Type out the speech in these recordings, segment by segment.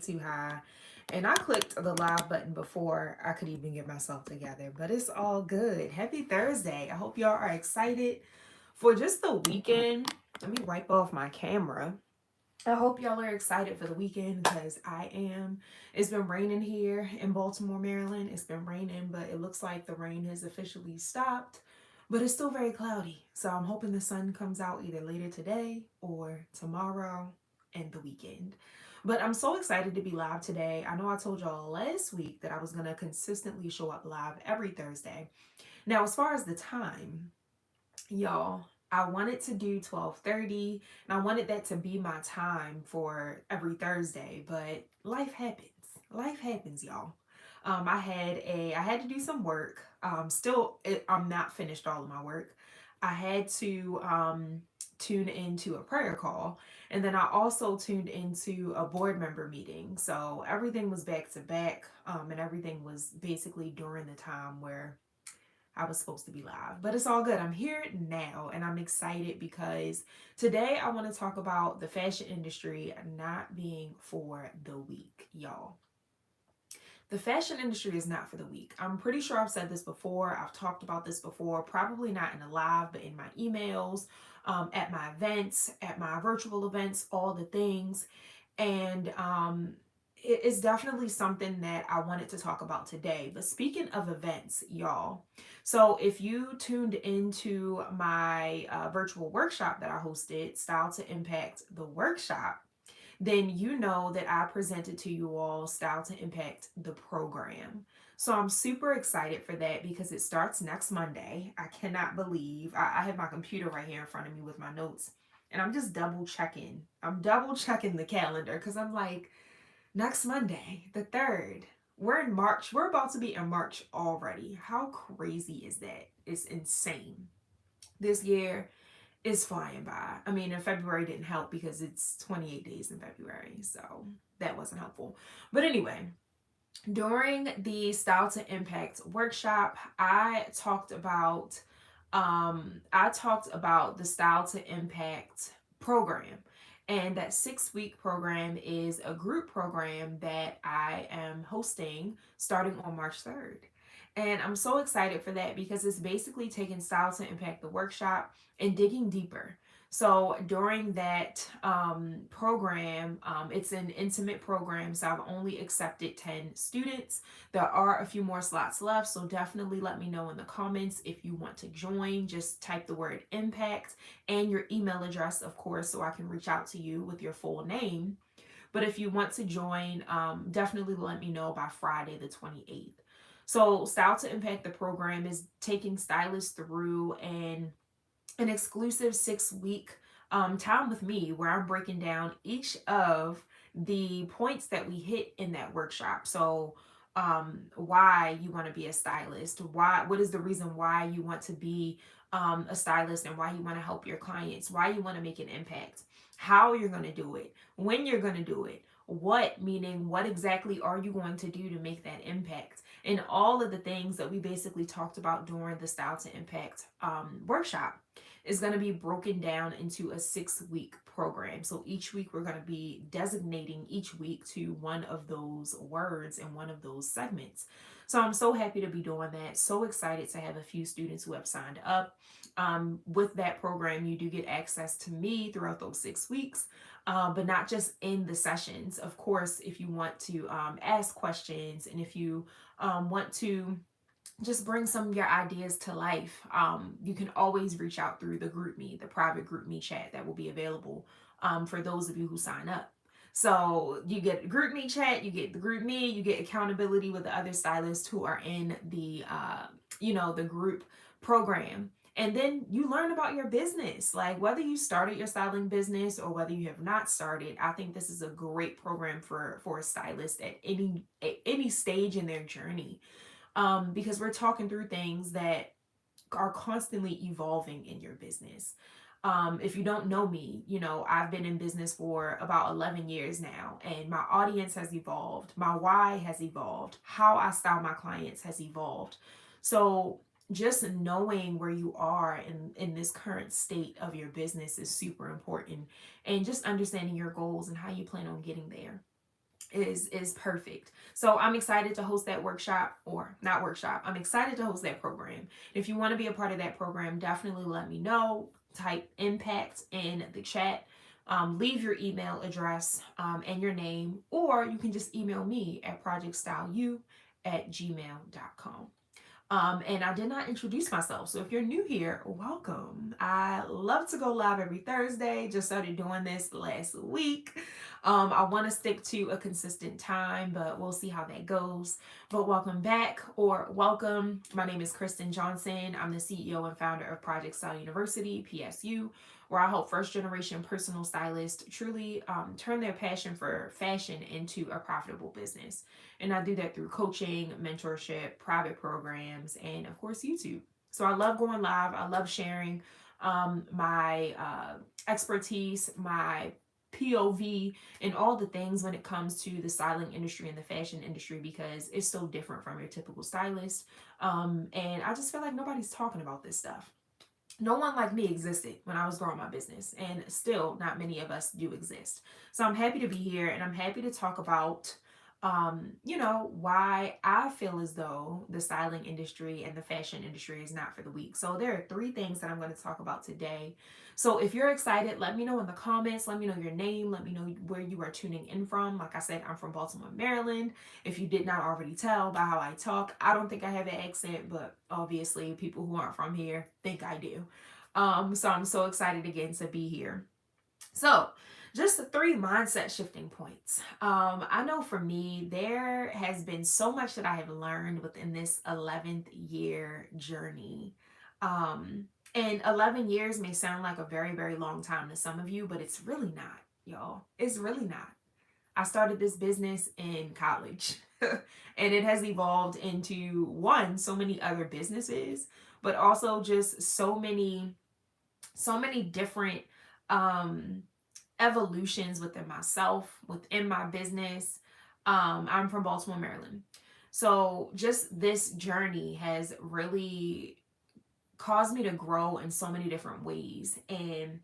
too high. And I clicked the live button before I could even get myself together. But it's all good. Happy Thursday. I hope y'all are excited for just the weekend. Let me wipe off my camera. I hope y'all are excited for the weekend because I am. It's been raining here in Baltimore, Maryland. It's been raining, but it looks like the rain has officially stopped. But it's still very cloudy. So I'm hoping the sun comes out either later today or tomorrow and the weekend. But I'm so excited to be live today. I know I told y'all last week that I was going to consistently show up live every Thursday. Now, as far as the time, y'all, I wanted to do 12:30 and I wanted that to be my time for every Thursday, but life happens. Life happens, y'all. I had to do some work. I'm not finished all of my work. I had to tune into a prayer call, and then I also tuned into a board member meeting. So everything was back to back, and everything was basically during the time where I was supposed to be live, but it's all good. I'm here now and I'm excited because today I want to talk about the fashion industry not being for the weak, y'all. The fashion industry is not for the weak. I'm pretty sure I've said this before. I've talked about this before, probably not in a live, but in my emails, at my events, at my virtual events, all the things. And it is definitely something that I wanted to talk about today. But speaking of events, y'all, so if you tuned into my virtual workshop that I hosted, Style to Impact the Workshop, then you know that I presented to you all Style to Impact the program. So I'm super excited for that because it starts next Monday. I cannot believe I have my computer right here in front of me with my notes. And I'm just double checking. I'm double checking the calendar because I'm like, next Monday, the 3rd. We're in March. We're about to be in March already. How crazy is that? It's insane. This year is flying by. I mean, in February didn't help because it's 28 days in February. So that wasn't helpful. But anyway, during the Style to Impact workshop, I talked about the Style to Impact program. And that 6 week program is a group program that I am hosting starting on March 3rd. And I'm so excited for that because it's basically taking Style to Impact the workshop and digging deeper. So during that program, it's an intimate program, so I've only accepted 10 students. There are a few more slots left, so definitely let me know in the comments if you want to join. Just type the word impact and your email address, of course, so I can reach out to you with your full name. But if you want to join, definitely let me know by Friday the 28th. So, Style to Impact the program is taking stylists through an exclusive 6 week time with me where I'm breaking down each of the points that we hit in that workshop. So, why you want to be a stylist, what is the reason why you want to be a stylist, and why you want to help your clients, why you want to make an impact, how you're going to do it, when you're going to do it, what, meaning what exactly are you going to do to make that impact, and all of the things that we basically talked about during the Style to Impact workshop is going to be broken down into a 6 week program. So each week we're going to be designating each week to one of those words and one of those segments. So I'm so happy to be doing that. So excited to have a few students who have signed up. With that program, you do get access to me throughout those 6 weeks, but not just in the sessions. Of course, if you want to ask questions and if you want to just bring some of your ideas to life, you can always reach out through the group me, the private group me chat that will be available for those of you who sign up. So you get group me chat, you get the group me, you get accountability with the other stylists who are in the group program. And then you learn about your business, like whether you started your styling business or whether you have not started. I think this is a great program for a stylist at any stage in their journey, because we're talking through things that are constantly evolving in your business. If you don't know me, I've been in business for about 11 years now, and my audience has evolved. My why has evolved. How I style my clients has evolved. So, just knowing where you are in this current state of your business is super important, and just understanding your goals and how you plan on getting there. is perfect. So I'm excited to host that workshop, or not workshop. I'm excited to host that program. If you want to be a part of that program, definitely let me know. Type impact in the chat. Leave your email address and your name, or you can just email me at projectstyleu@gmail.com. And I did not introduce myself. So if you're new here, welcome. I love to go live every Thursday. Just started doing this last week. I want to stick to a consistent time, but we'll see how that goes. But welcome back, or welcome. My name is Kristen Johnson. I'm the CEO and founder of Project Style University, PSU, where I help first generation personal stylists truly turn their passion for fashion into a profitable business. And I do that through coaching, mentorship, private programs, and of course, YouTube. So I love going live. I love sharing my expertise, my POV, and all the things when it comes to the styling industry and the fashion industry, because it's so different from your typical stylist. And I just feel like nobody's talking about this stuff. No one like me existed when I was growing my business, and still not many of us do exist. So I'm happy to be here, and I'm happy to talk about why I feel as though the styling industry and the fashion industry is not for the weak. So there are three things that I'm going to talk about today. So if you're excited, let me know in the comments. Let me know your name. Let me know where you are tuning in from. Like I said, I'm from Baltimore, Maryland. If you did not already tell by how I talk, I don't think I have an accent, but obviously people who aren't from here think I do. So I'm so excited again to be here. So, just the three mindset shifting points. I know for me, there has been so much that I have learned within this 11th year journey. And 11 years may sound like a very, very long time to some of you, but it's really not, y'all. It's really not. I started this business in college and it has evolved into one, so many other businesses, but also just so many different um evolutions within myself, within my business. I'm from Baltimore, Maryland. So just this journey has really caused me to grow in so many different ways. And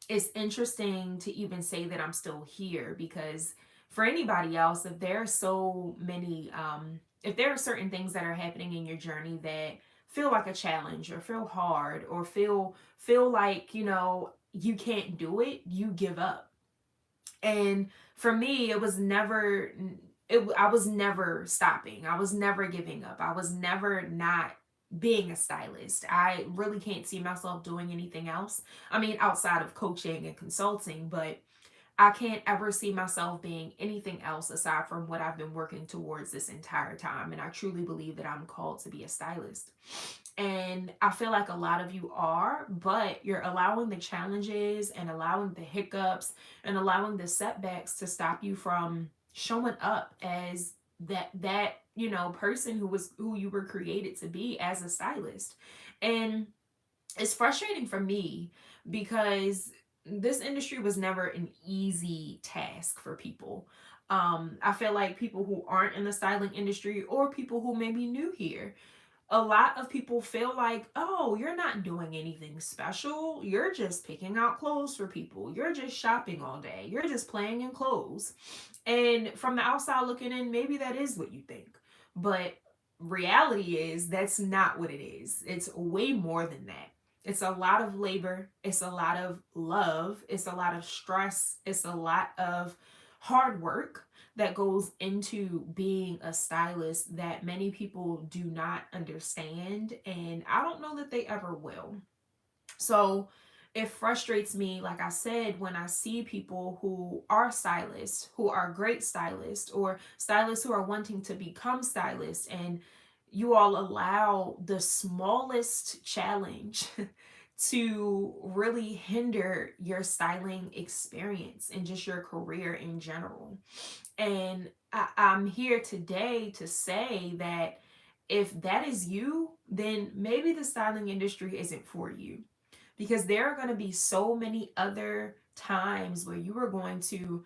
it's interesting to even say that I'm still here, because for anybody else, if there are so many, if there are certain things that are happening in your journey that feel like a challenge or feel hard or feel like, you can't do it, you give up. And for me, I was never stopping. I was never giving up. I was never not being a stylist. I really can't see myself doing anything else. I mean, outside of coaching and consulting, but I can't ever see myself being anything else aside from what I've been working towards this entire time. And I truly believe that I'm called to be a stylist. And I feel like a lot of you are, but you're allowing the challenges and allowing the hiccups and allowing the setbacks to stop you from showing up as that person who you were created to be as a stylist. And it's frustrating for me because this industry was never an easy task for people. I feel like people who aren't in the styling industry, or people who may be new here, a lot of people feel like, oh, you're not doing anything special. You're just picking out clothes for people. You're just shopping all day. You're just playing in clothes. And from the outside looking in, maybe that is what you think. But reality is that's not what it is. It's way more than that. It's a lot of labor. It's a lot of love. It's a lot of stress. It's a lot of hard work that goes into being a stylist that many people do not understand. And I don't know that they ever will. So it frustrates me, like I said, when I see people who are stylists, who are great stylists, or stylists who are wanting to become stylists, and you all allow the smallest challenge to really hinder your styling experience and just your career in general. And I'm here today to say that if that is you, then maybe the styling industry isn't for you, because there are going to be so many other times where you are going to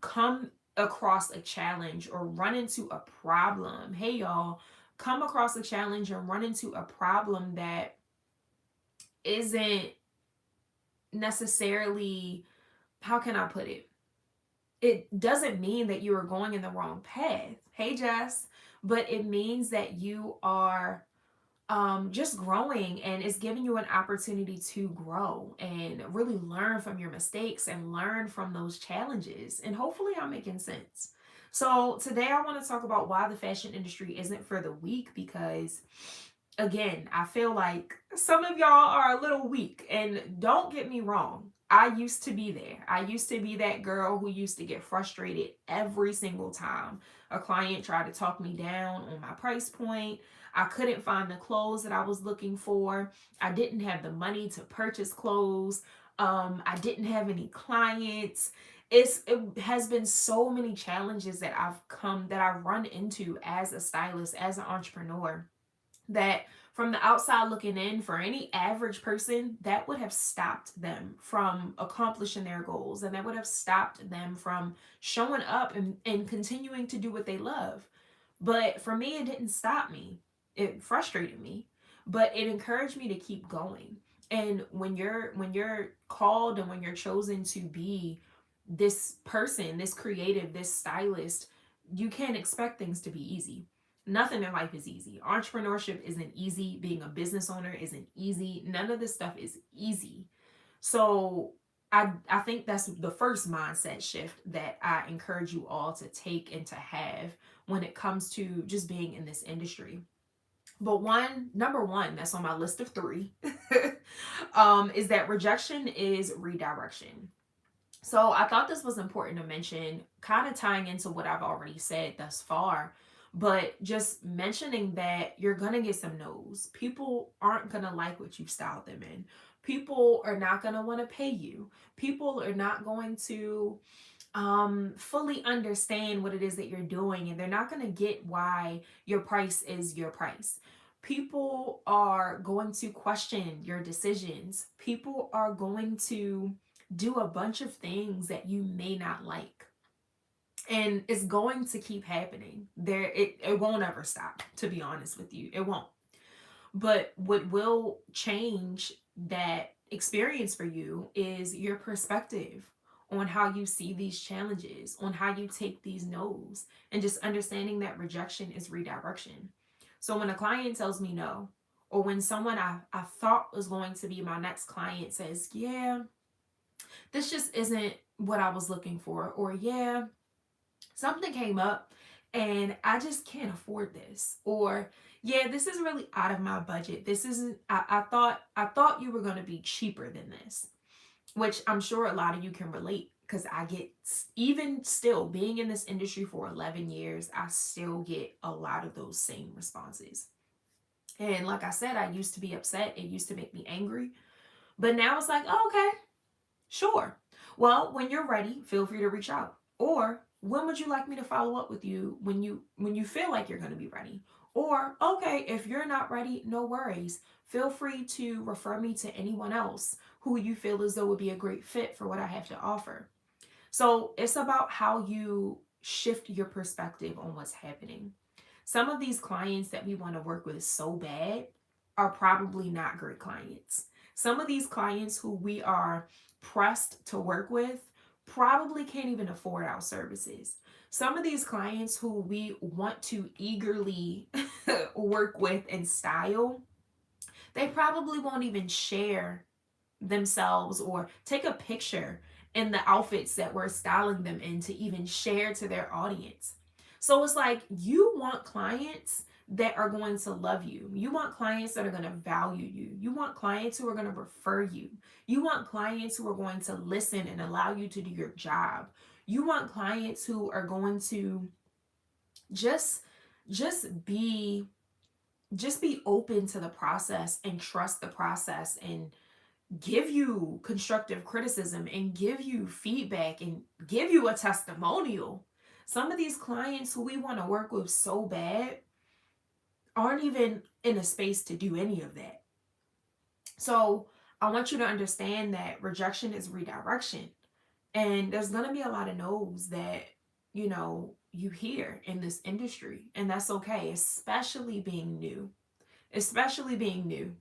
come across a challenge or run into a problem. Hey, y'all, come across a challenge and run into a problem that isn't necessarily, how can I put it? it doesn't mean that you are going in the wrong path. Hey, Jess. But it means that you are just growing, and it's giving you an opportunity to grow and really learn from your mistakes and learn from those challenges. And hopefully, I'm making sense. So, today I want to talk about why the fashion industry isn't for the weak, because again, I feel like some of y'all are a little weak. And don't get me wrong, I used to be there. I used to be that girl who used to get frustrated every single time a client tried to talk me down on my price point. I couldn't find the clothes that I was looking for. I didn't have the money to purchase clothes. I didn't have any clients. It has been so many challenges that I've run into as a stylist, as an entrepreneur, that from the outside looking in, for any average person, that would have stopped them from accomplishing their goals, and that would have stopped them from showing up and continuing to do what they love. But for me, it didn't stop me. It frustrated me, but it encouraged me to keep going. And when you're called and when you're chosen to be this person, this creative, this stylist, you can't expect things to be easy. Nothing in life is easy. Entrepreneurship isn't easy. Being a business owner isn't easy. None of this stuff is easy. So I think that's the first mindset shift that I encourage you all to take and to have when it comes to just being in this industry. But number one, that's on my list of three, is that rejection is redirection. So I thought this was important to mention, kind of tying into what I've already said thus far, but just mentioning that you're going to get some no's. People aren't going to like what you styled them in. People are not going to want to pay you. People are not going to fully understand what it is that you're doing, and they're not going to get why your price is your price. People are going to question your decisions. People are going to do a bunch of things that you may not like, and it's going to keep happening. It won't ever stop, to be honest with you. It won't. But what will change that experience for you is your perspective on how you see these challenges, on how you take these no's, and just understanding that rejection is redirection. So when a client tells me no, or when someone I thought was going to be my next client says, yeah, this just isn't what I was looking for, or yeah, something came up and I just can't afford this, or yeah, this is really out of my budget. This isn't I thought you were going to be cheaper than this, which I'm sure a lot of you can relate, because I get, even still being in this industry for 11 years, I still get a lot of those same responses. And like I said, I used to be upset. It used to make me angry. But now it's like, oh, okay, sure. Well, when you're ready, feel free to reach out. Or when would you like me to follow up with you when you feel like you're going to be ready? Or okay, if you're not ready, no worries. Feel free to refer me to anyone else who you feel as though would be a great fit for what I have to offer. So, it's about how you shift your perspective on what's happening. Some of these clients that we want to work with so bad are probably not great clients. Some of these clients who we are pressed to work with probably can't even afford our services. Some of these clients who we want to eagerly work with and style, they probably won't even share themselves or take a picture in the outfits that we're styling them in to even share to their audience. So it's like, you want clients that are going to love you. You want clients that are going to value you. You want clients who are going to refer you. You want clients who are going to listen and allow you to do your job. You want clients who are going to just just be just be open to the process and trust the process and give you constructive criticism and give you feedback and give you a testimonial. Some of these clients who we want to work with so bad aren't even in a space to do any of that. So I want you to understand that rejection is redirection. And there's going to be a lot of no's that, you hear in this industry. And that's okay, especially being new. Especially being new.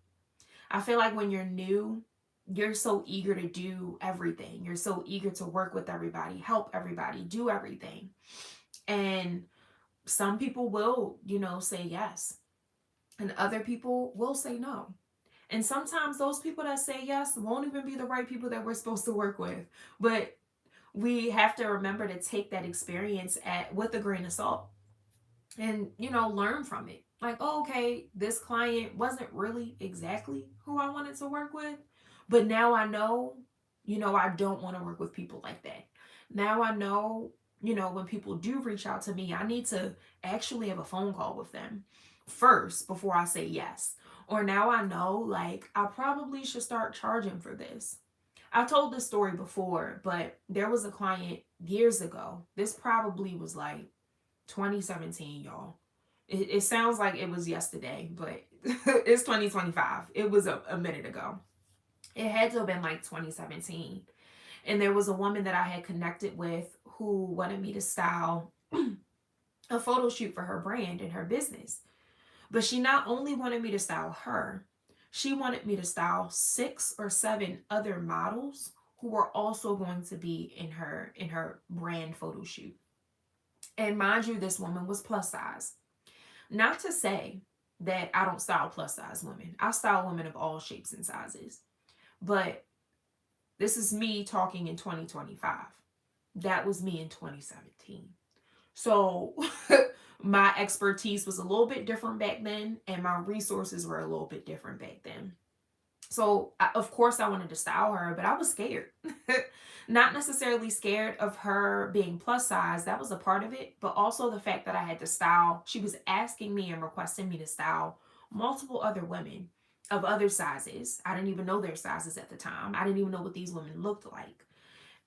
I feel like when you're new, you're so eager to do everything. You're so eager to work with everybody, help everybody, do everything. And some people will, say yes, and other people will say no. And sometimes those people that say yes won't even be the right people that we're supposed to work with. But we have to remember to take that experience with a grain of salt, and learn from it. Like, oh, okay, this client wasn't really exactly who I wanted to work with, but now I know, I don't want to work with people like that. Now I know, when people do reach out to me, I need to actually have a phone call with them first before I say yes. Or now I know, like, I probably should start charging for this. I told this story before, but there was a client years ago. This probably was like 2017, y'all. It sounds like it was yesterday, but it's 2025. It was a minute ago. It had to have been like 2017. And there was a woman that I had connected with who wanted me to style a photo shoot for her brand and her business. But she not only wanted me to style her, she wanted me to style 6 or 7 other models who were also going to be in her brand photo shoot. And mind you, this woman was plus size. Not to say that I don't style plus size women. I style women of all shapes and sizes. But this is me talking in 2025. That was me in 2017. So my expertise was a little bit different back then, and my resources were a little bit different back then. So, of course, I wanted to style her, but I was scared. Not necessarily scared of her being plus size, that was a part of it, but also the fact that I had to style. She was asking me and requesting me to style multiple other women of other sizes. I didn't even know their sizes at the time. I didn't even know what these women looked like.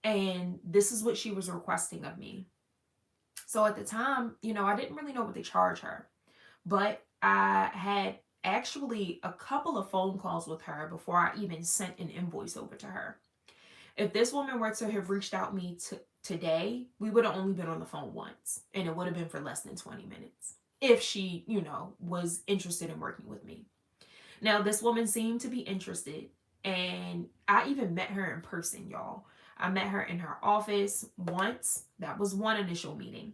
And this is what she was requesting of me. So at the time, I didn't really know what to charge her. But I had actually a couple of phone calls with her before I even sent an invoice over to her. If this woman were to have reached out me today, we would have only been on the phone once, and it would have been for less than 20 minutes if she, was interested in working with me. Now, this woman seemed to be interested, and I even met her in person, y'all. I met her in her office once. That was one initial meeting.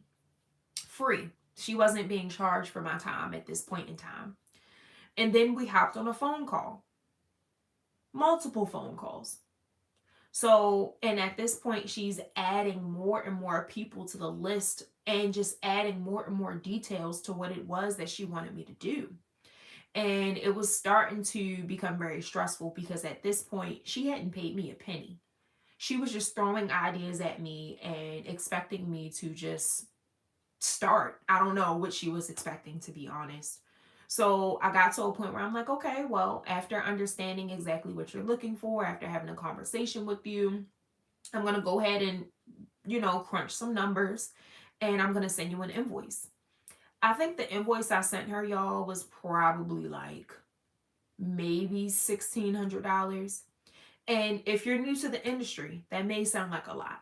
Free. She wasn't being charged for my time at this point in time. And then we hopped on a phone call, multiple phone calls. So, and at this point, she's adding more and more people to the list and just adding more and more details to what it was that she wanted me to do. And it was starting to become very stressful because at this point, she hadn't paid me a penny. She was just throwing ideas at me and expecting me to just start. I don't know what she was expecting, to be honest. So I got to a point where I'm like, okay, well, after understanding exactly what you're looking for, after having a conversation with you, I'm going to go ahead and, crunch some numbers, and I'm going to send you an invoice. I think the invoice I sent her, y'all, was probably like maybe $1,600. And if you're new to the industry, that may sound like a lot.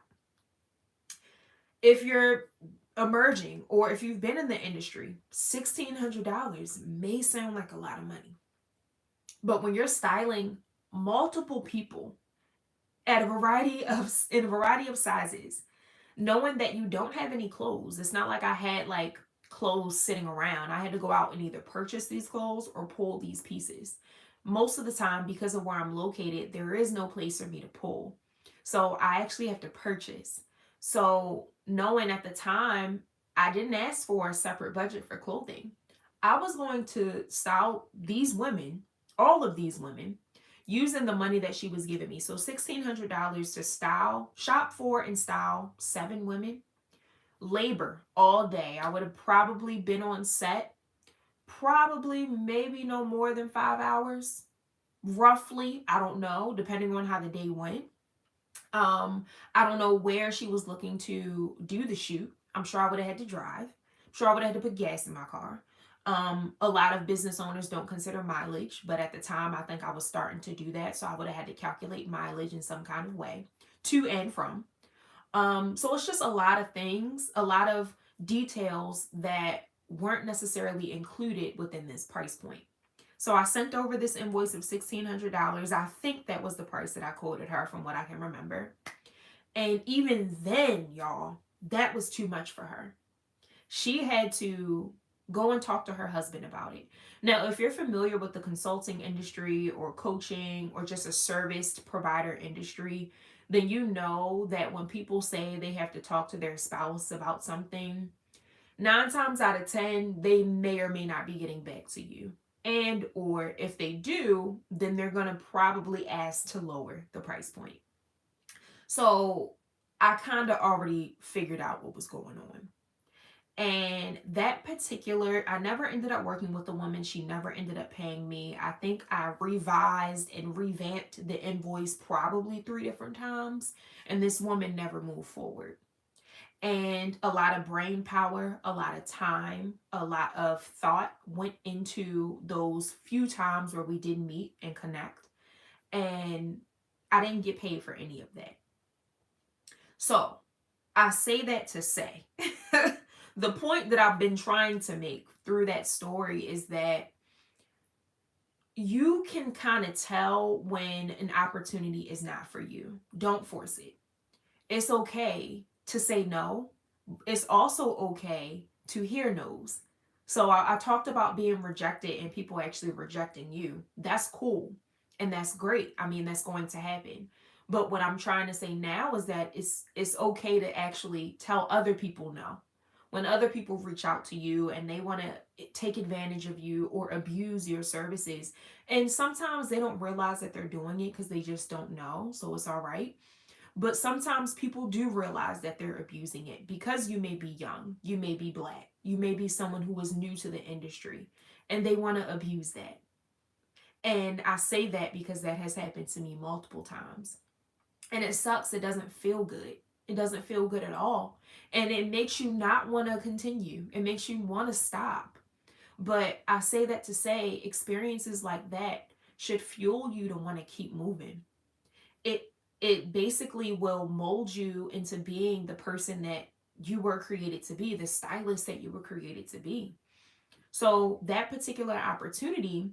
If you're emerging or if you've been in the industry, $1,600 may sound like a lot of money. But when you're styling multiple people at in a variety of sizes, knowing that you don't have any clothes, it's not like I had like clothes sitting around. I had to go out and either purchase these clothes or pull these pieces. Most of the time, because of where I'm located, there is no place for me to pull. So I actually have to purchase. So knowing at the time, I didn't ask for a separate budget for clothing. I was going to style these women, all of these women, using the money that she was giving me. So $1,600 to shop for and style 7 women. Labor all day. I would have probably been on set, probably maybe no more than 5 hours, roughly. I don't know, depending on how the day went. I don't know where she was looking to do the shoot. I'm sure I would have had to drive. I'm sure I would have had to put gas in my car. A lot of business owners don't consider mileage, but at the time, I think I was starting to do that. So I would have had to calculate mileage in some kind of way to and from. So it's just a lot of things, a lot of details that weren't necessarily included within this price point. So I sent over this invoice of $1,600. I think that was the price that I quoted her from what I can remember. And even then, y'all, that was too much for her. She had to go and talk to her husband about it. Now, if you're familiar with the consulting industry or coaching or just a service provider industry, then you know that when people say they have to talk to their spouse about something, 9 times out of 10, they may or may not be getting back to you. And or if they do, then they're going to probably ask to lower the price point. So I kind of already figured out what was going on. And that particular, I never ended up working with the woman. She never ended up paying me. I think I revised and revamped the invoice probably 3 different times. And this woman never moved forward. And a lot of brain power, a lot of time, a lot of thought went into those few times where we did meet and connect. And I didn't get paid for any of that. So I say that to say the point that I've been trying to make through that story is that you can kind of tell when an opportunity is not for you. Don't force it. It's okay to say no. It's also okay to hear no's. So I talked about being rejected and people actually rejecting you. That's cool. And that's great. I mean, that's going to happen. But what I'm trying to say now is that it's okay to actually tell other people no. When other people reach out to you and they want to take advantage of you or abuse your services, and sometimes they don't realize that they're doing it because they just don't know. So it's all right. But sometimes people do realize that they're abusing it because you may be young, you may be black, you may be someone who is new to the industry, and they want to abuse that. And I say that because that has happened to me multiple times. And it sucks. It doesn't feel good. It doesn't feel good at all. And it makes you not want to continue. It makes you want to stop. But I say that to say experiences like that should fuel you to want to keep moving. It basically will mold you into being the person that you were created to be, the stylist that you were created to be. So that particular opportunity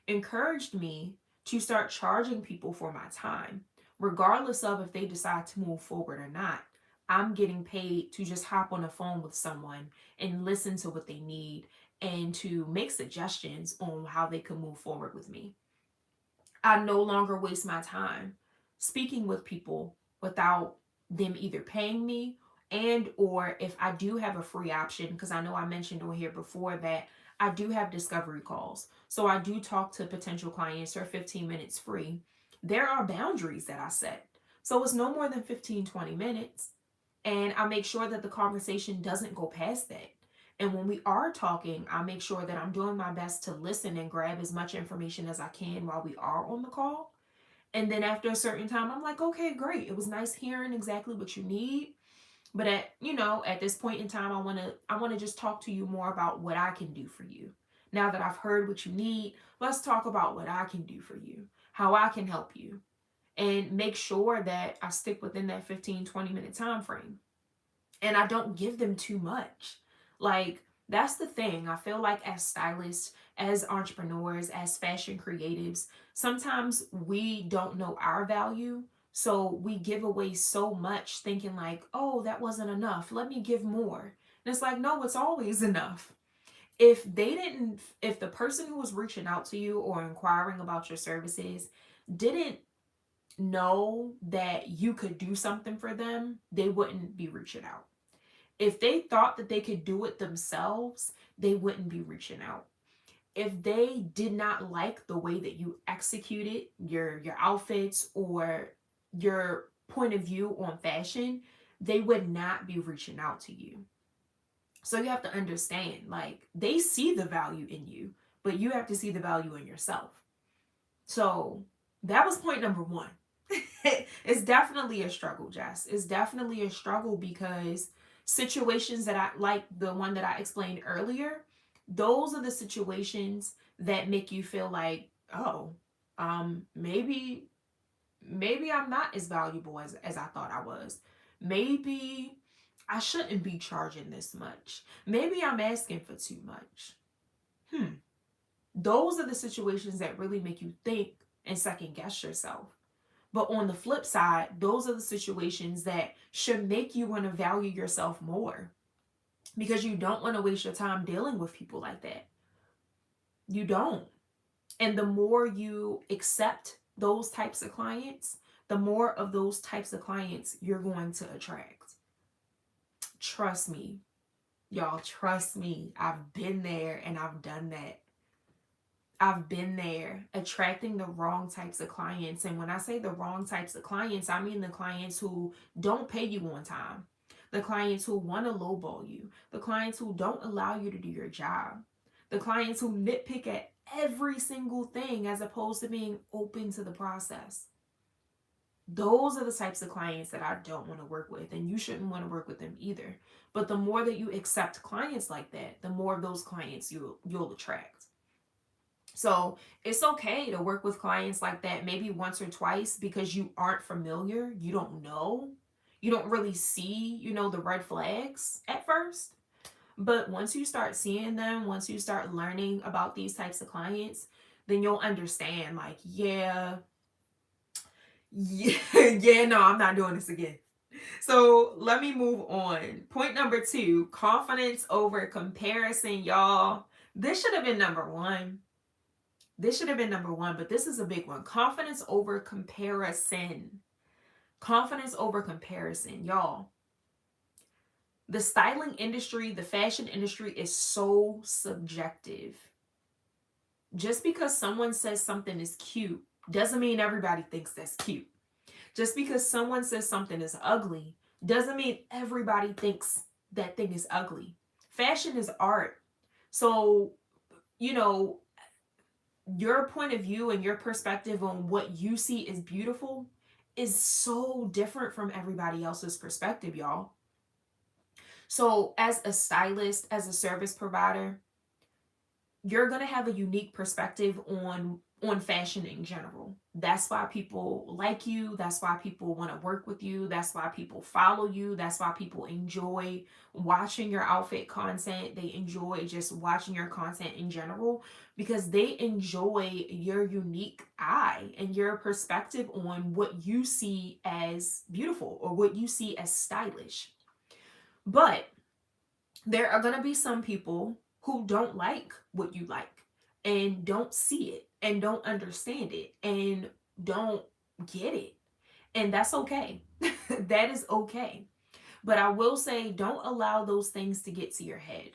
encouraged me to start charging people for my time, regardless of if they decide to move forward or not. I'm getting paid to just hop on the phone with someone and listen to what they need and to make suggestions on how they can move forward with me. I no longer waste my time speaking with people without them either paying me, and or if I do have a free option, because I know I mentioned on here before that I do have discovery calls. So I do talk to potential clients for 15 minutes free. There are boundaries that I set. So it's no more than 15-20 minutes. And I make sure that the conversation doesn't go past that. And when we are talking, I make sure that I'm doing my best to listen and grab as much information as I can while we are on the call. And then after a certain time, I'm like, okay, great. It was nice hearing exactly what you need. But at this point in time, I want to just talk to you more about what I can do for you. Now that I've heard what you need, let's talk about what I can do for you, how I can help you, and make sure that I stick within that 15-20 minute time frame. And I don't give them too much. Like, that's the thing. I feel like as stylists, as entrepreneurs, as fashion creatives, sometimes we don't know our value. So we give away so much thinking like, oh, that wasn't enough. Let me give more. And it's like, no, it's always enough. If the person who was reaching out to you or inquiring about your services didn't know that you could do something for them, they wouldn't be reaching out. If they thought that they could do it themselves, they wouldn't be reaching out. If they did not like the way that you executed your outfits or your point of view on fashion, they would not be reaching out to you. So you have to understand, like, they see the value in you, but you have to see the value in yourself. So that was point number one. It's definitely a struggle, Jess. It's definitely a struggle because situations that I like the one that I explained earlier, those are the situations that make you feel like, oh, maybe I'm not as valuable as I thought I was. Maybe I shouldn't be charging this much. Maybe I'm asking for too much. Hmm. Those are the situations that really make you think and second guess yourself. But on the flip side, those are the situations that should make you want to value yourself more, because you don't want to waste your time dealing with people like that. You don't. And the more you accept those types of clients, the more of those types of clients you're going to attract. Trust me, y'all, trust me. I've been there and I've done that. I've been there attracting the wrong types of clients. And when I say the wrong types of clients, I mean the clients who don't pay you on time, the clients who want to lowball you, the clients who don't allow you to do your job, the clients who nitpick at every single thing as opposed to being open to the process. Those are the types of clients that I don't want to work with, and you shouldn't want to work with them either. But the more that you accept clients like that, the more of those clients you'll attract. So it's okay to work with clients like that maybe once or twice, because you aren't familiar, you don't know, you don't really see, the red flags at first. But once you start seeing them, once you start learning about these types of clients, then you'll understand, like, yeah, yeah, yeah, no, I'm not doing this again. So let me move on. Point number 2, confidence over comparison, y'all. This should have been number 1. This should have been number 1, but this is a big one. Confidence over comparison. Confidence over comparison, y'all. The styling industry, the fashion industry is so subjective. Just because someone says something is cute doesn't mean everybody thinks that's cute. Just because someone says something is ugly doesn't mean everybody thinks that thing is ugly. Fashion is art. So, you know, your point of view and your perspective on what you see as beautiful is so different from everybody else's perspective, y'all. So, as a stylist, as a service provider, you're going to have a unique perspective on fashion in general. That's why people like you, that's why people want to work with you, that's why people follow you, that's why people enjoy watching your outfit content, they enjoy just watching your content in general, because they enjoy your unique eye and your perspective on what you see as beautiful or what you see as stylish. But there are going to be some people who don't like what you like and don't see it and don't understand it and don't get it. And that's okay. That is okay. But I will say, don't allow those things to get to your head.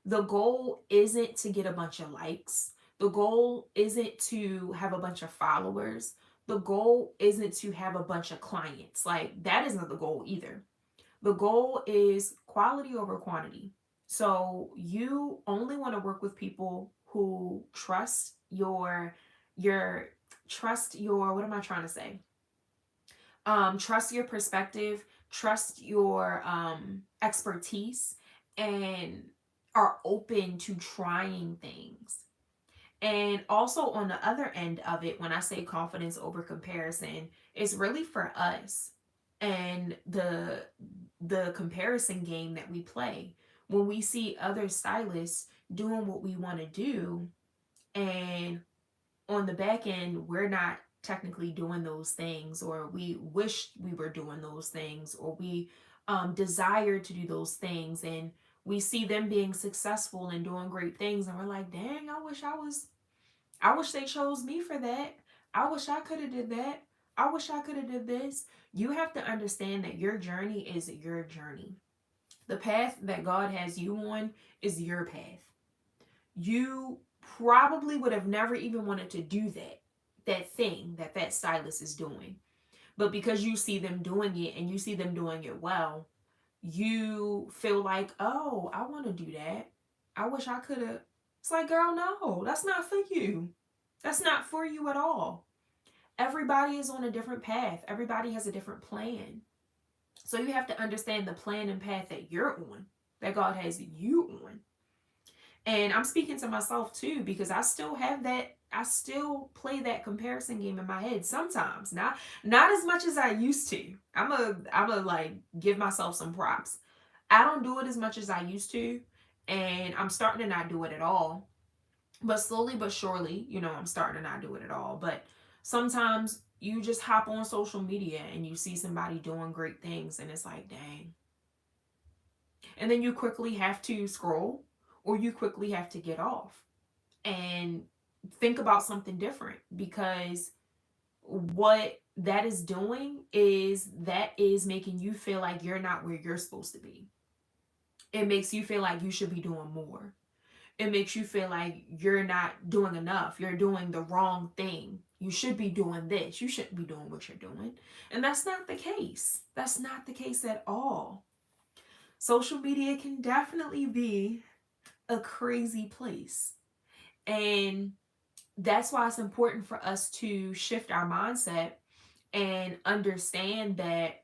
The goal isn't to get a bunch of likes. The goal isn't to have a bunch of followers. The goal isn't to have a bunch of clients. Like, that isn't the goal either. The goal is quality over quantity. So you only want to work with people who your trust your what am I trying to say? Trust your perspective, trust your expertise, and are open to trying things. And also, on the other end of it, when I say confidence over comparison, it's really for us and the comparison game that we play. When we see other stylists doing what we want to do, and on the back end, we're not technically doing those things, or we wish we were doing those things, or we desire to do those things, and we see them being successful and doing great things, and we're like, dang, I wish they chose me for that. I wish I could have did that. I wish I could have did this. You have to understand that your journey is your journey. The path that God has you on is your path. You probably would have never even wanted to do that thing that stylist is doing. But because you see them doing it and you see them doing it well, you feel like, oh, I want to do that. I wish I could have. It's like, girl, no, that's not for you. That's not for you at all. Everybody is on a different path. Everybody has a different plan. So you have to understand the plan and path that you're on, that God has you on. And I'm speaking to myself too, because I still have that. I still play that comparison game in my head sometimes. Not as much as I used to. I'm a like give myself some props. I don't do it as much as I used to, and I'm starting to not do it at all. But slowly but surely, I'm starting to not do it at all. But sometimes you just hop on social media and you see somebody doing great things and it's like, dang. And then you quickly have to scroll or you quickly have to get off and think about something different, because what that is doing is that is making you feel like you're not where you're supposed to be. It makes you feel like you should be doing more. It makes you feel like you're not doing enough. You're doing the wrong thing. You should be doing this. You shouldn't be doing what you're doing. And that's not the case. That's not the case at all. Social media can definitely be a crazy place. And that's why it's important for us to shift our mindset and understand that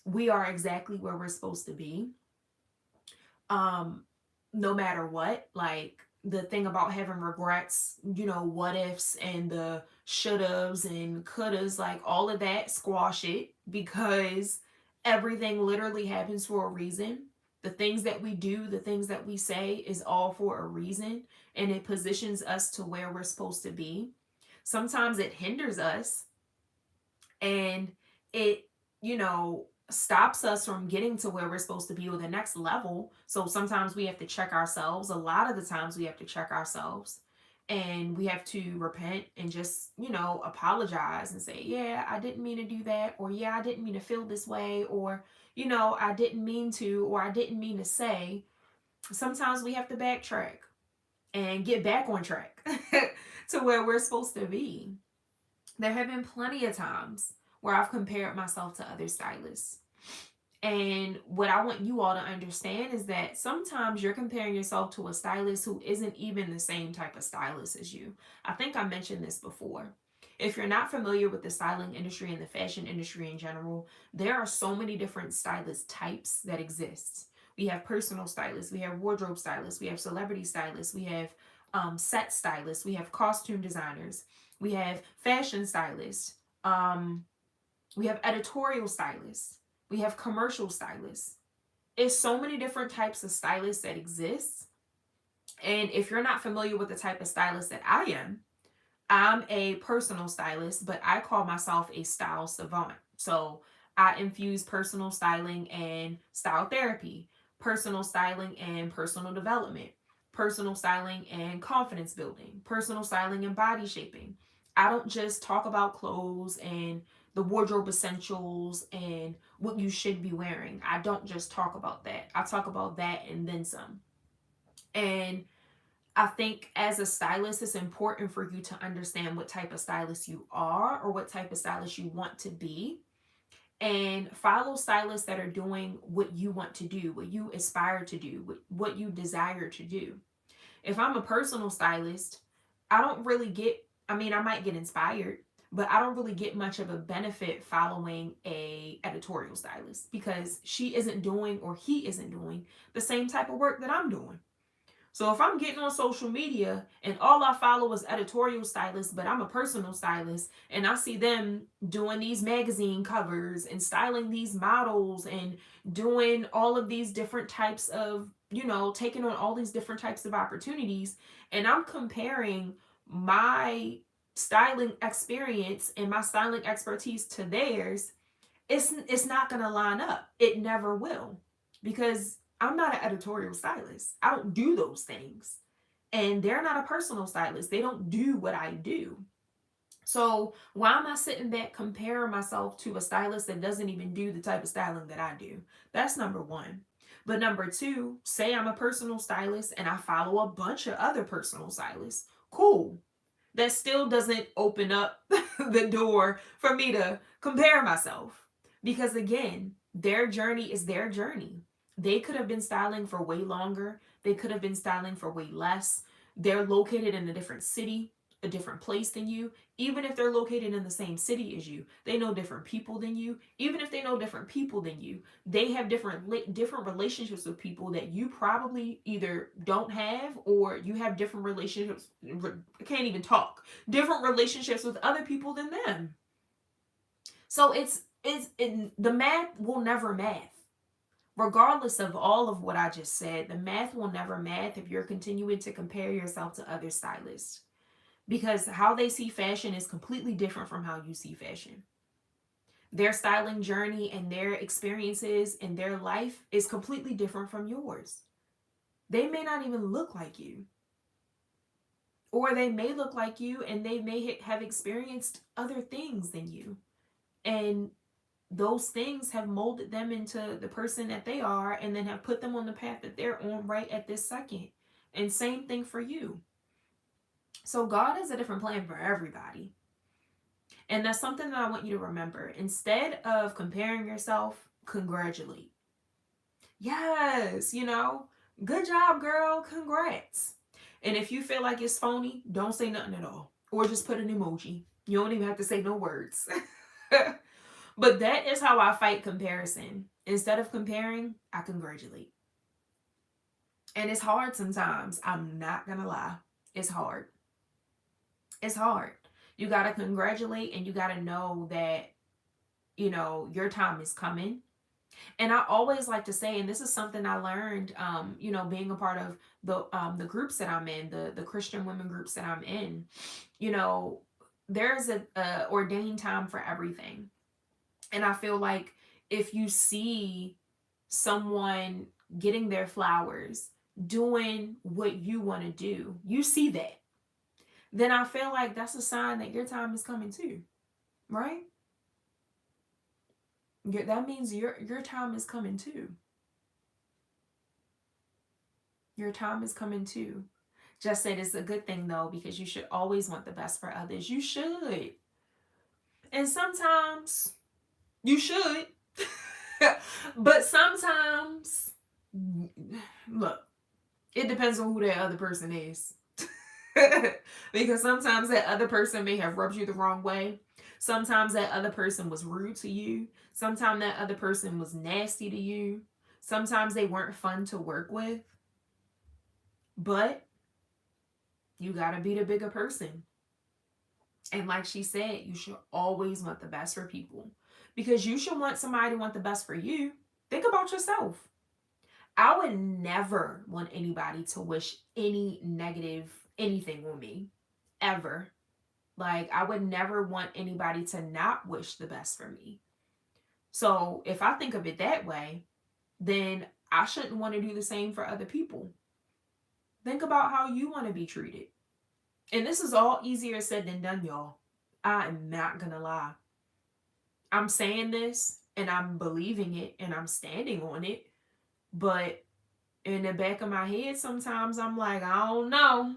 we are exactly where we're supposed to be, um no matter what. Like, the thing about having regrets, what ifs and the shouldas and couldas, like all of that, squash it, because everything literally happens for a reason. The things that we do, the things that we say is all for a reason, and it positions us to where we're supposed to be. Sometimes it hinders us, and it stops us from getting to where we're supposed to be, with the next level. So sometimes we have to check ourselves. A lot of the times we have to check ourselves, and we have to repent and just apologize and say, yeah, I didn't mean to do that, or yeah, I didn't mean to feel this way, or I didn't mean to, or I didn't mean to say. Sometimes we have to backtrack and get back on track to where we're supposed to be. There have been plenty of times where I've compared myself to other stylists. And what I want you all to understand is that sometimes you're comparing yourself to a stylist who isn't even the same type of stylist as you. I think I mentioned this before. If you're not familiar with the styling industry and the fashion industry in general, there are so many different stylist types that exist. We have personal stylists, we have wardrobe stylists, we have celebrity stylists, we have set stylists, we have costume designers, we have fashion stylists, we have editorial stylists, we have commercial stylists. It's so many different types of stylists that exist. And if you're not familiar with the type of stylist that I am, I'm a personal stylist, but I call myself a style savant. So I infuse personal styling and style therapy, personal styling and personal development, personal styling and confidence building, personal styling and body shaping. I don't just talk about clothes and the wardrobe essentials and what you should be wearing. I don't just talk about that. I talk about that and then some. And I think as a stylist, it's important for you to understand what type of stylist you are or what type of stylist you want to be, and follow stylists that are doing what you want to do, what you aspire to do, what you desire to do. If I'm a personal stylist, I don't really get, I mean, I might get inspired, but I don't really get much of a benefit following a editorial stylist, because she isn't doing, or he isn't doing, the same type of work that I'm doing. So if I'm getting on social media and all I follow is editorial stylists, but I'm a personal stylist and I see them doing these magazine covers and styling these models and doing all of these different types of, taking on all these different types of opportunities, and I'm comparing my styling experience and my styling expertise to theirs, it's not going to line up. It never will, because I'm not an editorial stylist. I don't do those things. And they're not a personal stylist. They don't do what I do. So why am I sitting back comparing myself to a stylist that doesn't even do the type of styling that I do? That's number one. But number two, say I'm a personal stylist and I follow a bunch of other personal stylists. Cool. That still doesn't open up the door for me to compare myself. Because again, their journey is their journey. They could have been styling for way longer. They could have been styling for way less. They're located in a different city, a different place than you. Even if they're located in the same city as you, they know different people than you. Even if they know different people than you, they have different relationships with people that you probably either don't have, or you have different relationships. I can't even talk. Different relationships with other people than them. So the math will never math. Regardless of all of what I just said, the math will never math if you're continuing to compare yourself to other stylists, because how they see fashion is completely different from how you see fashion. Their styling journey and their experiences in their life is completely different from yours. They may not even look like you, or they may look like you and they may have experienced other things than you. And those things have molded them into the person that they are and then have put them on the path that they're on right at this second. And same thing for you. So God has a different plan for everybody. And that's something that I want you to remember. Instead of comparing yourself, congratulate. Yes, good job, girl. Congrats. And if you feel like it's phony, don't say nothing at all. Or just put an emoji. You don't even have to say no words. But that is how I fight comparison. Instead of comparing, I congratulate. And it's hard sometimes. I'm not going to lie. It's hard. It's hard. You got to congratulate and you got to know that, your time is coming. And I always like to say, and this is something I learned, being a part of the groups that I'm in, the Christian women groups that I'm in, you know, there's a ordained time for everything. And I feel like if you see someone getting their flowers, doing what you want to do, you see that, then I feel like that's a sign that your time is coming too, right? That means your time is coming too. Your time is coming too. Just said it's a good thing though, because you should always want the best for others. You should. And sometimes you should. But sometimes, look, it depends on who that other person is. Because sometimes that other person may have rubbed you the wrong way. Sometimes that other person was rude to you. Sometimes that other person was nasty to you. Sometimes they weren't fun to work with. But you got to be the bigger person. And like she said, you should always want the best for people, because you should want somebody to want the best for you. Think about yourself. I would never want anybody to wish any negative anything on me, ever. Like, I would never want anybody to not wish the best for me. So if I think of it that way, then I shouldn't want to do the same for other people. Think about how you want to be treated. And this is all easier said than done, y'all. I am not going to lie. I'm saying this and I'm believing it and I'm standing on it. But in the back of my head, sometimes I'm like, I don't know.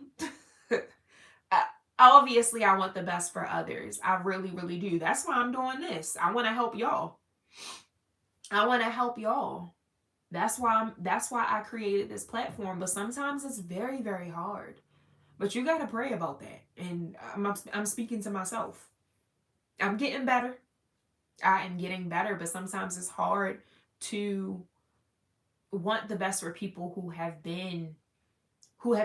Obviously, I want the best for others. I really, really do. That's why I'm doing this. I want to help y'all. I want to help y'all. That's why I created this platform. But sometimes it's very, very hard. But you got to pray about that. And I'm speaking to myself. I'm getting better. I am getting better, but sometimes it's hard to want the best for people who have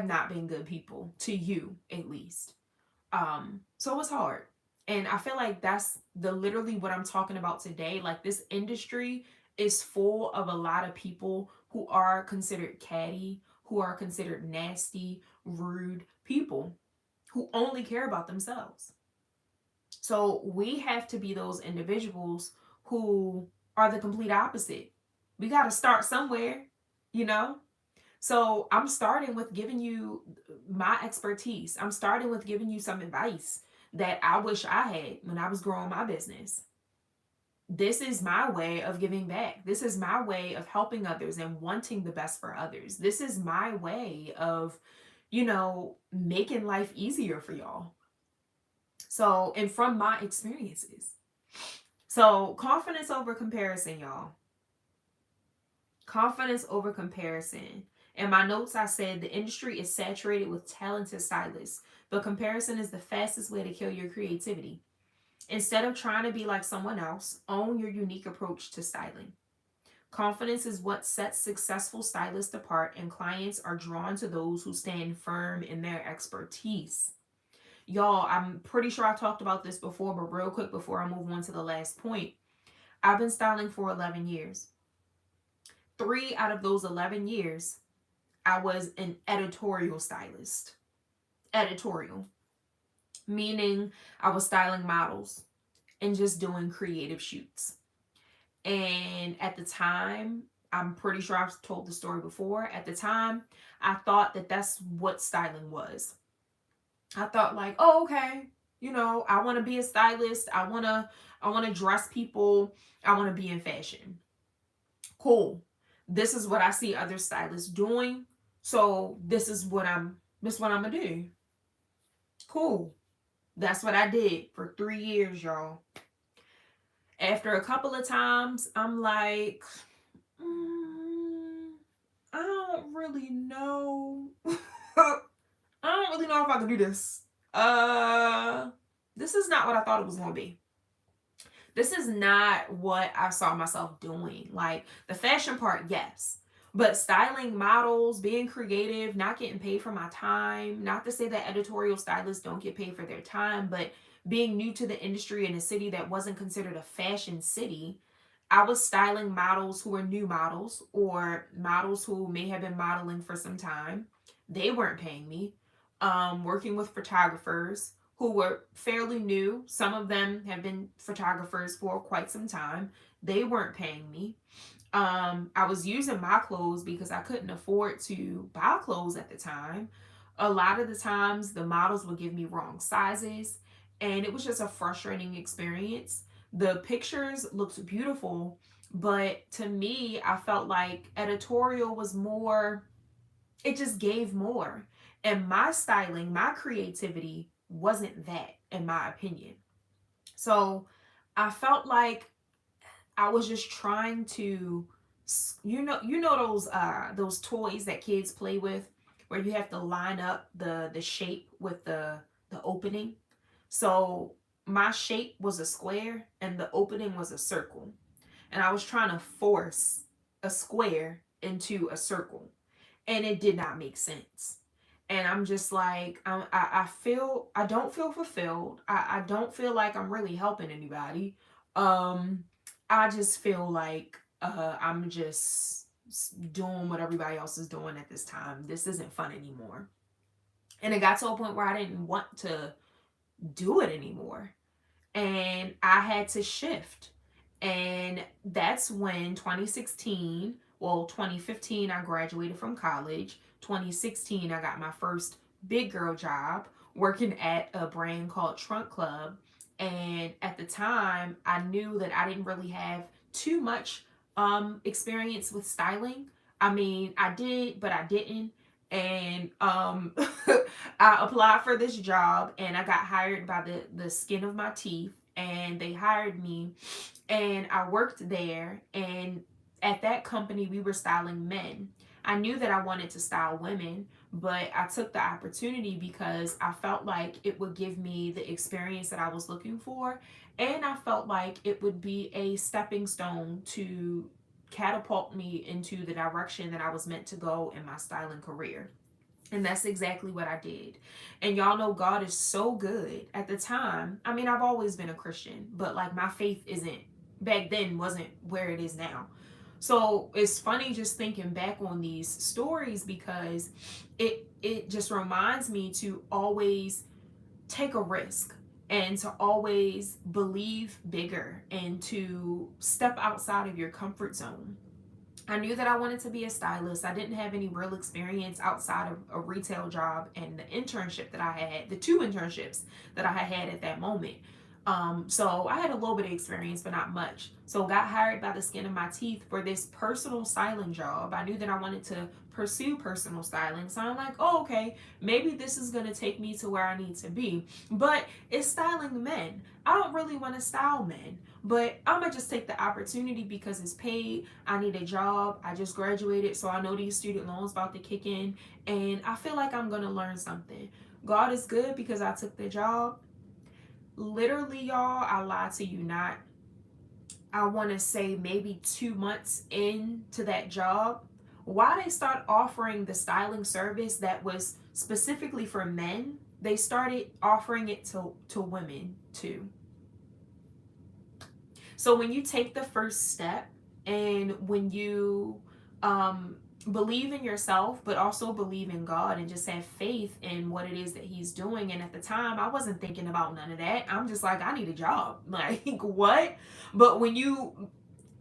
not been good people to you, at least. So it's hard. And I feel like that's the literally what I'm talking about today. Like, this industry is full of a lot of people who are considered catty, who are considered nasty, rude people who only care about themselves. So we have to be those individuals who are the complete opposite. We got to start somewhere, you know? So I'm starting with giving you my expertise. I'm starting with giving you some advice that I wish I had when I was growing my business. This is my way of giving back. This is my way of helping others and wanting the best for others. This is my way of, making life easier for y'all. So, and from my experiences. So, confidence over comparison, y'all. Confidence over comparison. In my notes, I said the industry is saturated with talented stylists, but comparison is the fastest way to kill your creativity. Instead of trying to be like someone else, own your unique approach to styling. Confidence is what sets successful stylists apart, and clients are drawn to those who stand firm in their expertise. Y'all, I'm pretty sure I talked about this before, but real quick before I move on to the last point, I've been styling for 11 years. 3 out of those 11 years, I was an editorial stylist. Editorial, meaning I was styling models and just doing creative shoots. And at the time, I'm pretty sure I've told the story before. At the time, I thought that that's what styling was. I thought like, oh, okay, I want to be a stylist. I want to dress people. I want to be in fashion. Cool. This is what I see other stylists doing. So this is what I'm gonna do. Cool. That's what I did for 3 years, y'all. After a couple of times, I'm like, I don't really know. I don't really know if I can do this. This is not what I thought it was gonna be. This is not what I saw myself doing. Like the fashion part, yes. But styling models, being creative, not getting paid for my time, not to say that editorial stylists don't get paid for their time, but being new to the industry in a city that wasn't considered a fashion city, I was styling models who were new models or models who may have been modeling for some time. They weren't paying me. Working with photographers who were fairly new. Some of them have been photographers for quite some time. They weren't paying me. I was using my clothes because I couldn't afford to buy clothes at the time. A lot of the times, the models would give me wrong sizes, and it was just a frustrating experience. The pictures looked beautiful, but to me, I felt like editorial was more, it just gave more. And my styling, my creativity wasn't that, in my opinion. So I felt like I was just trying to, those toys that kids play with, where you have to line up the shape with the opening. So my shape was a square and the opening was a circle, and I was trying to force a square into a circle, and it did not make sense. And I'm just like, I don't feel fulfilled. I don't feel like I'm really helping anybody. Um, I just feel like I'm just doing what everybody else is doing at this time. This isn't fun anymore. And it got to a point where I didn't want to do it anymore, and I had to shift. And that's when 2016, well, 2015, I graduated from college. 2016, I got my first big girl job working at a brand called Trunk Club. And at the time, I knew that I didn't really have too much experience with styling. I mean, I did, but I didn't. And I applied for this job and I got hired by the skin of my teeth, and they hired me, and I worked there. And at that company, we were styling men. I knew that I wanted to style women, but I took the opportunity because I felt like it would give me the experience that I was looking for, and I felt like it would be a stepping stone to catapult me into the direction that I was meant to go in my styling career. And that's exactly what I did. And y'all know God is so good. At the time, I mean, I've always been a Christian, but like my faith isn't, back then wasn't where it is now. So it's funny just thinking back on these stories, because it just reminds me to always take a risk and to always believe bigger and to step outside of your comfort zone. I knew that I wanted to be a stylist. I didn't have any real experience outside of a retail job and the internship that I had, the two internships that I had at that moment. So I had a little bit of experience, but not much. So got hired by the skin of my teeth for this personal styling job. I knew that I wanted to pursue personal styling. So I'm like, oh, okay, maybe this is going to take me to where I need to be. But it's styling men. I don't really want to style men, but I'm going to just take the opportunity because it's paid. I need a job. I just graduated, so I know these student loans about to kick in, and I feel like I'm going to learn something. God is good because I took the job. Literally, y'all, I lied to you not. I want to say maybe 2 months into that job, why they start offering the styling service that was specifically for men, they started offering it to women too. So when you take the first step, and when you um, believe in yourself, but also believe in God and just have faith in what it is that He's doing. And at the time, I wasn't thinking about none of that. I'm just like, I need a job. Like, what? But when you,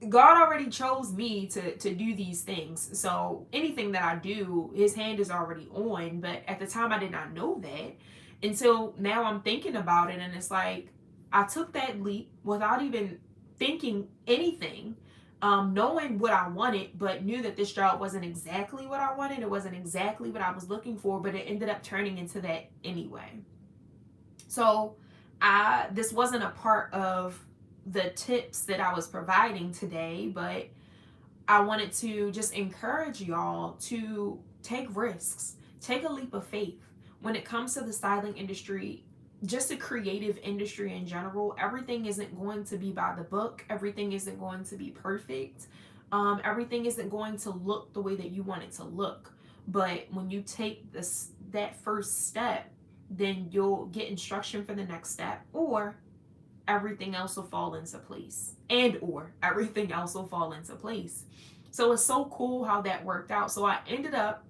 God already chose me to do these things. So anything that I do, His hand is already on. But at the time, I did not know that until now. I'm thinking about it, and it's like I took that leap without even thinking anything, knowing what I wanted, but knew that this job wasn't exactly what I wanted. It wasn't exactly what I was looking for, but it ended up turning into that anyway. So this wasn't a part of the tips that I was providing today, but I wanted to just encourage y'all to take risks, take a leap of faith. When it comes to the styling industry, just the creative industry in general, everything isn't going to be by the book. Everything isn't going to be perfect. Everything isn't going to look the way that you want it to look. But when you take that first step, then you'll get instruction for the next step, or everything else will fall into place, and or everything else will fall into place. So it's so cool how that worked out. So I ended up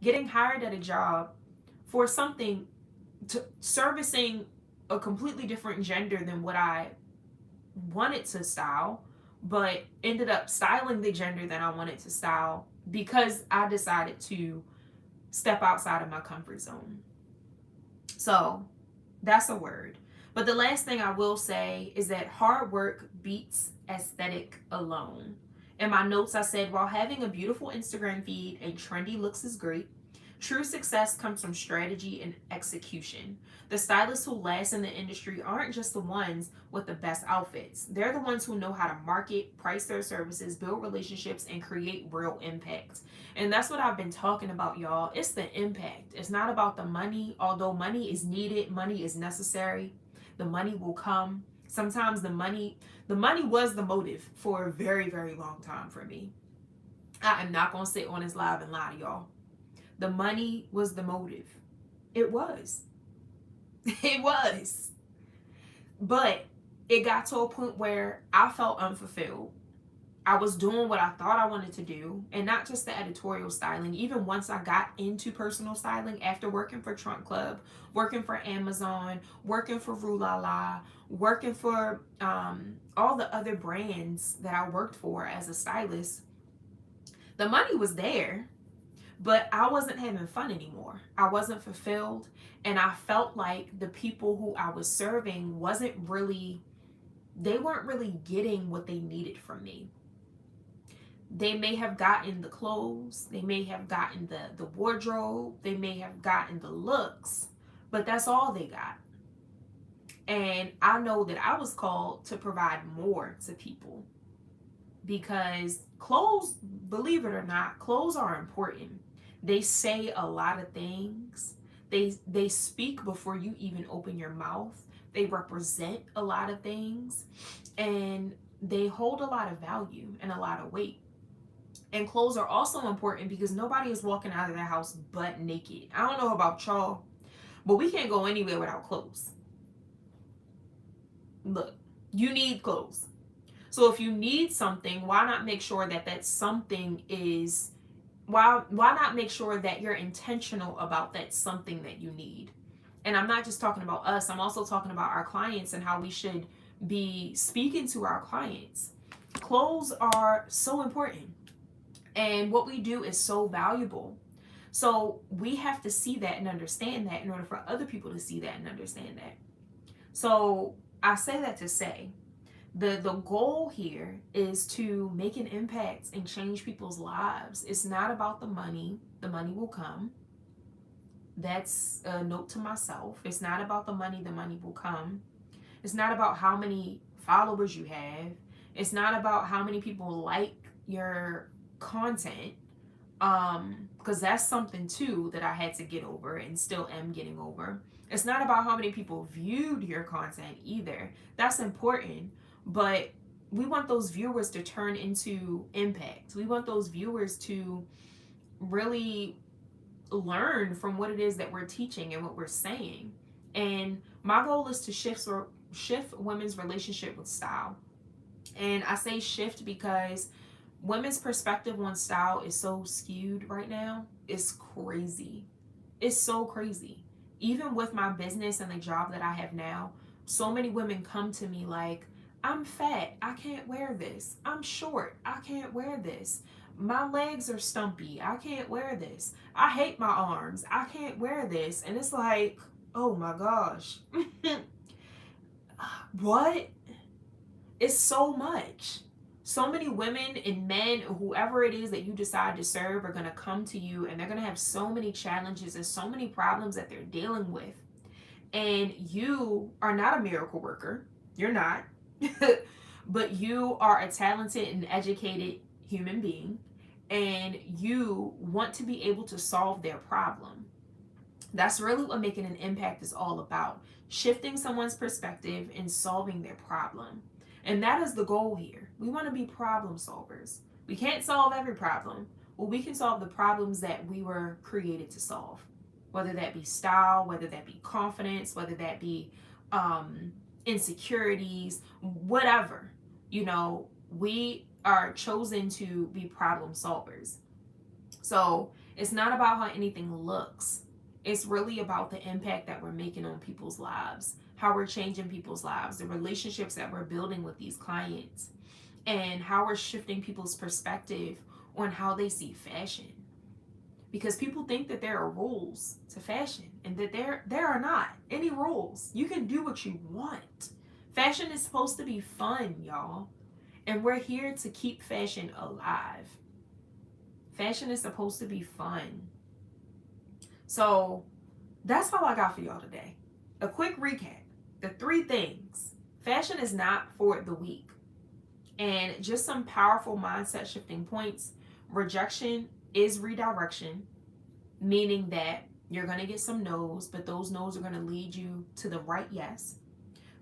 getting hired at a job for something to servicing a completely different gender than what I wanted to style, but ended up styling the gender that I wanted to style because I decided to step outside of my comfort zone. So that's a word. But the last thing I will say is that hard work beats aesthetic alone. In my notes, I said, while having a beautiful Instagram feed and trendy looks is great, true success comes from strategy and execution. The stylists who last in the industry aren't just the ones with the best outfits. They're the ones who know how to market, price their services, build relationships, and create real impact. And that's what I've been talking about, y'all. It's the impact. It's not about the money, although money is needed, money is necessary. The money will come. Sometimes the money was the motive for a very, very long time for me. I am not going to sit on this live and lie to y'all. The money was the motive. It was. It was. But it got to a point where I felt unfulfilled. I was doing what I thought I wanted to do, and not just the editorial styling. Even once I got into personal styling after working for Trunk Club, working for Amazon, working for Rue La La, working for all the other brands that I worked for as a stylist, the money was there, but I wasn't having fun anymore. I wasn't fulfilled, and I felt like the people who I was serving they weren't really getting what they needed from me. They may have gotten the clothes, they may have gotten the wardrobe, they may have gotten the looks, but that's all they got. And I know that I was called to provide more to people, because clothes, believe it or not, clothes are important. They say a lot of things. They speak before you even open your mouth. They represent a lot of things, and they hold a lot of value and a lot of weight. And clothes are also important because nobody is walking out of their house butt naked. I don't know about y'all, but we can't go anywhere without clothes. Look, you need clothes. So if you need something, why not make sure that that something is, why not make sure that you're intentional about that something that you need? And I'm not just talking about us, I'm also talking about our clients and how we should be speaking to our clients. Clothes are so important, and what we do is so valuable. So we have to see that and understand that in order for other people to see that and understand that. So I say that to say the goal here is to make an impact and change people's lives. It's not about the money. The money will come. That's a note to myself. It's not about the money. The money will come. It's not about how many followers you have. It's not about how many people like your content. Because that's something too that I had to get over and still am getting over. It's not about how many people viewed your content either. That's important, but we want those viewers to turn into impact. We want those viewers to really learn from what it is that we're teaching and what we're saying. And my goal is to shift women's relationship with style. And I say shift because Women's perspective on style is so skewed right now. It's crazy. It's so crazy. Even with my business and the job that I have now, so many women come to me like, I'm fat, I can't wear this. I'm short, I can't wear this. My legs are stumpy, I can't wear this. I hate my arms, I can't wear this. And it's like, oh my gosh. What? It's so much. So many women and men, whoever it is that you decide to serve, are going to come to you and they're going to have so many challenges and so many problems that they're dealing with. And you are not a miracle worker. You're not. But you are a talented and educated human being. And you want to be able to solve their problem. That's really what making an impact is all about. Shifting someone's perspective and solving their problem. And that is the goal here. We want to be problem solvers. We can't solve every problem. Well, we can solve the problems that we were created to solve. Whether that be style, whether that be confidence, whether that be insecurities, whatever. You know, we are chosen to be problem solvers. So it's not about how anything looks. It's really about the impact that we're making on people's lives, how we're changing people's lives, the relationships that we're building with these clients, and how we're shifting people's perspective on how they see fashion. Because people think that there are rules to fashion and that there are not any rules. You can do what you want. Fashion is supposed to be fun, y'all. And we're here to keep fashion alive. Fashion is supposed to be fun. So that's all I got for y'all today. A quick recap. The 3 things. Fashion is not for the weak. And just some powerful mindset shifting points. Rejection is redirection, meaning that you're going to get some no's, but those no's are going to lead you to the right yes.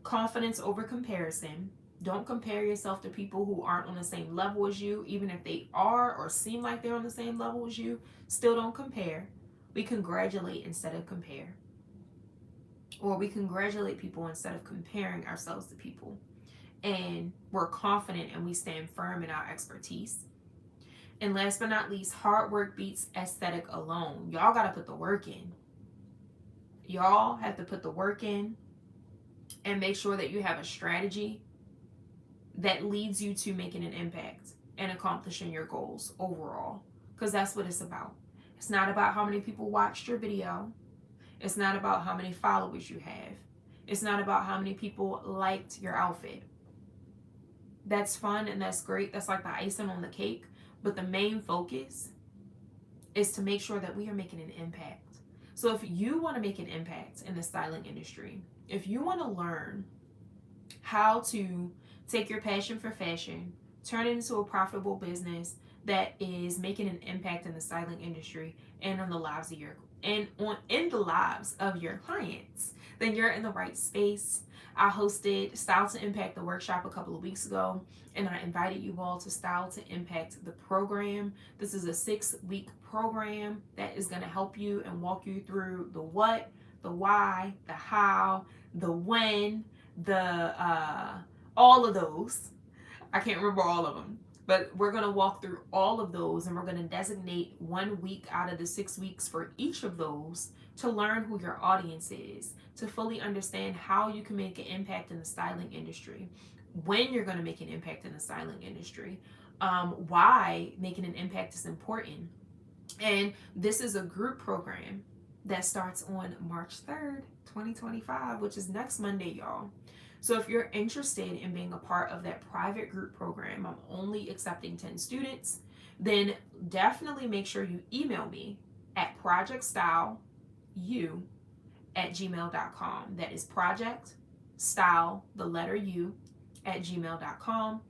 Confidence over comparison. Don't compare yourself to people who aren't on the same level as you. Even if they are or seem like they're on the same level as you, still don't compare. We congratulate instead of compare. Or we congratulate people instead of comparing ourselves to people. And we're confident and we stand firm in our expertise. And last but not least, hard work beats aesthetic alone. Y'all got to put the work in. Y'all have to put the work in and make sure that you have a strategy that leads you to making an impact and accomplishing your goals overall. Because that's what it's about. It's not about how many people watched your video. It's not about how many followers you have. It's not about how many people liked your outfit. That's fun and that's great. That's like the icing on the cake. But the main focus is to make sure that we are making an impact. So if you want to make an impact in the styling industry, if you want to learn how to take your passion for fashion, turn it into a profitable business that is making an impact in the styling industry and on the lives of your clients, then you're in the right space. I hosted Style to Impact the workshop a couple of weeks ago, and I invited you all to Style to Impact the program. This is a 6-week program that is going to help you and walk you through the what, the why, the how, the when, the all of those. I can't remember all of them, but we're going to walk through all of those, and we're going to designate 1 week out of the 6 weeks for each of those to learn who your audience is, to fully understand how you can make an impact in the styling industry, when you're going to make an impact in the styling industry, why making an impact is important. And this is a group program that starts on March 3rd, 2025, which is next Monday, y'all. So if you're interested in being a part of that private group program, I'm only accepting 10 students, then definitely make sure you email me at projectstyleu@gmail.com. That is project style, the letter U, at gmail.com.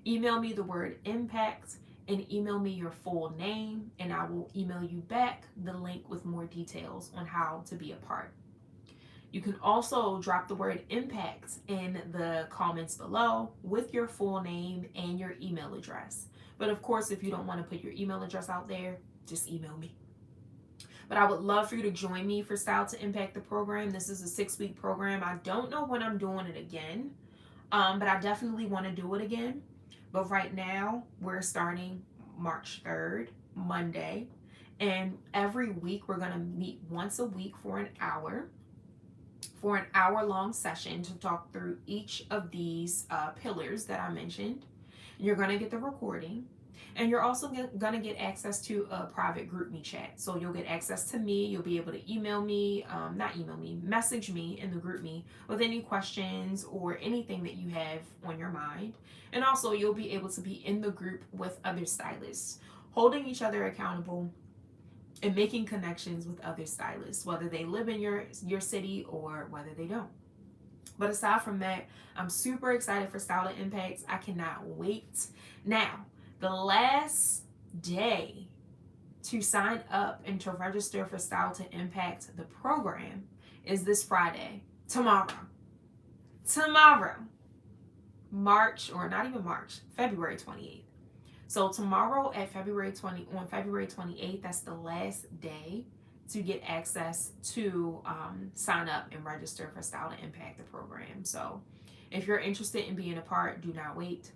Email me the word impact and email me your full name, and I will email you back the link with more details on how to be a part. You can also drop the word impact in the comments below with your full name and your email address. But of course, if you don't want to put your email address out there, just email me. But I would love for you to join me for Style to Impact the program. This is a 6-week program. I don't know when I'm doing it again, but I definitely want to do it again. But right now, we're starting March 3rd, Monday. And every week, we're going to meet once a week for an hour long session to talk through each of these pillars that I mentioned. You're going to get the recording. And you're also going to get access to a private group me chat. So you'll get access to me. You'll be able to email me, not email me, message me in the group me with any questions or anything that you have on your mind. And also, you'll be able to be in the group with other stylists, holding each other accountable and making connections with other stylists, whether they live in your city or whether they don't. But aside from that, I'm super excited for Style to Impact. I cannot wait. Now, the last day to sign up and to register for Style to Impact the program is this Friday, tomorrow. Tomorrow, February 28th. So tomorrow at February 28th, that's the last day to get access to sign up and register for Style to Impact the program. So if you're interested in being a part, do not wait.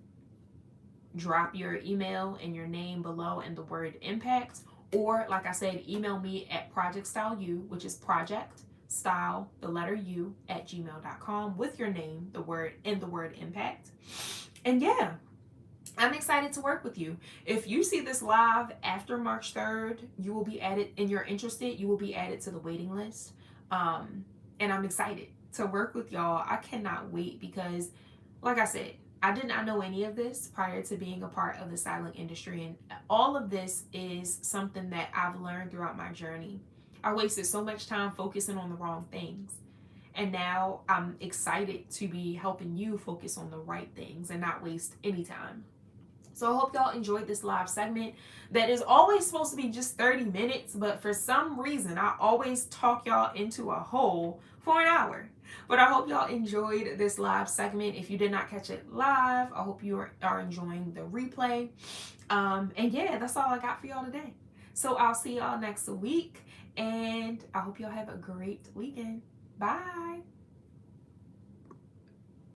Drop your email and your name below and the word impact, or like I said, email me at projectstyleu, which is project style the letter u at gmail.com with your name, the word impact. And yeah, I'm excited to work with you. If you see this live after March 3rd, you will be added, and you're interested, you will be added to the waiting list. And I'm excited to work with y'all. I cannot wait because, like I said, I did not know any of this prior to being a part of the styling industry. And all of this is something that I've learned throughout my journey. I wasted so much time focusing on the wrong things. And now I'm excited to be helping you focus on the right things and not waste any time. So I hope y'all enjoyed this live segment that is always supposed to be just 30 minutes, but for some reason I always talk y'all into a hole for an hour. But I hope y'all enjoyed this live segment. If you did not catch it live, I hope you are enjoying the replay. And yeah, that's all I got for y'all today. So I'll see y'all next week, and I hope y'all have a great weekend. Bye.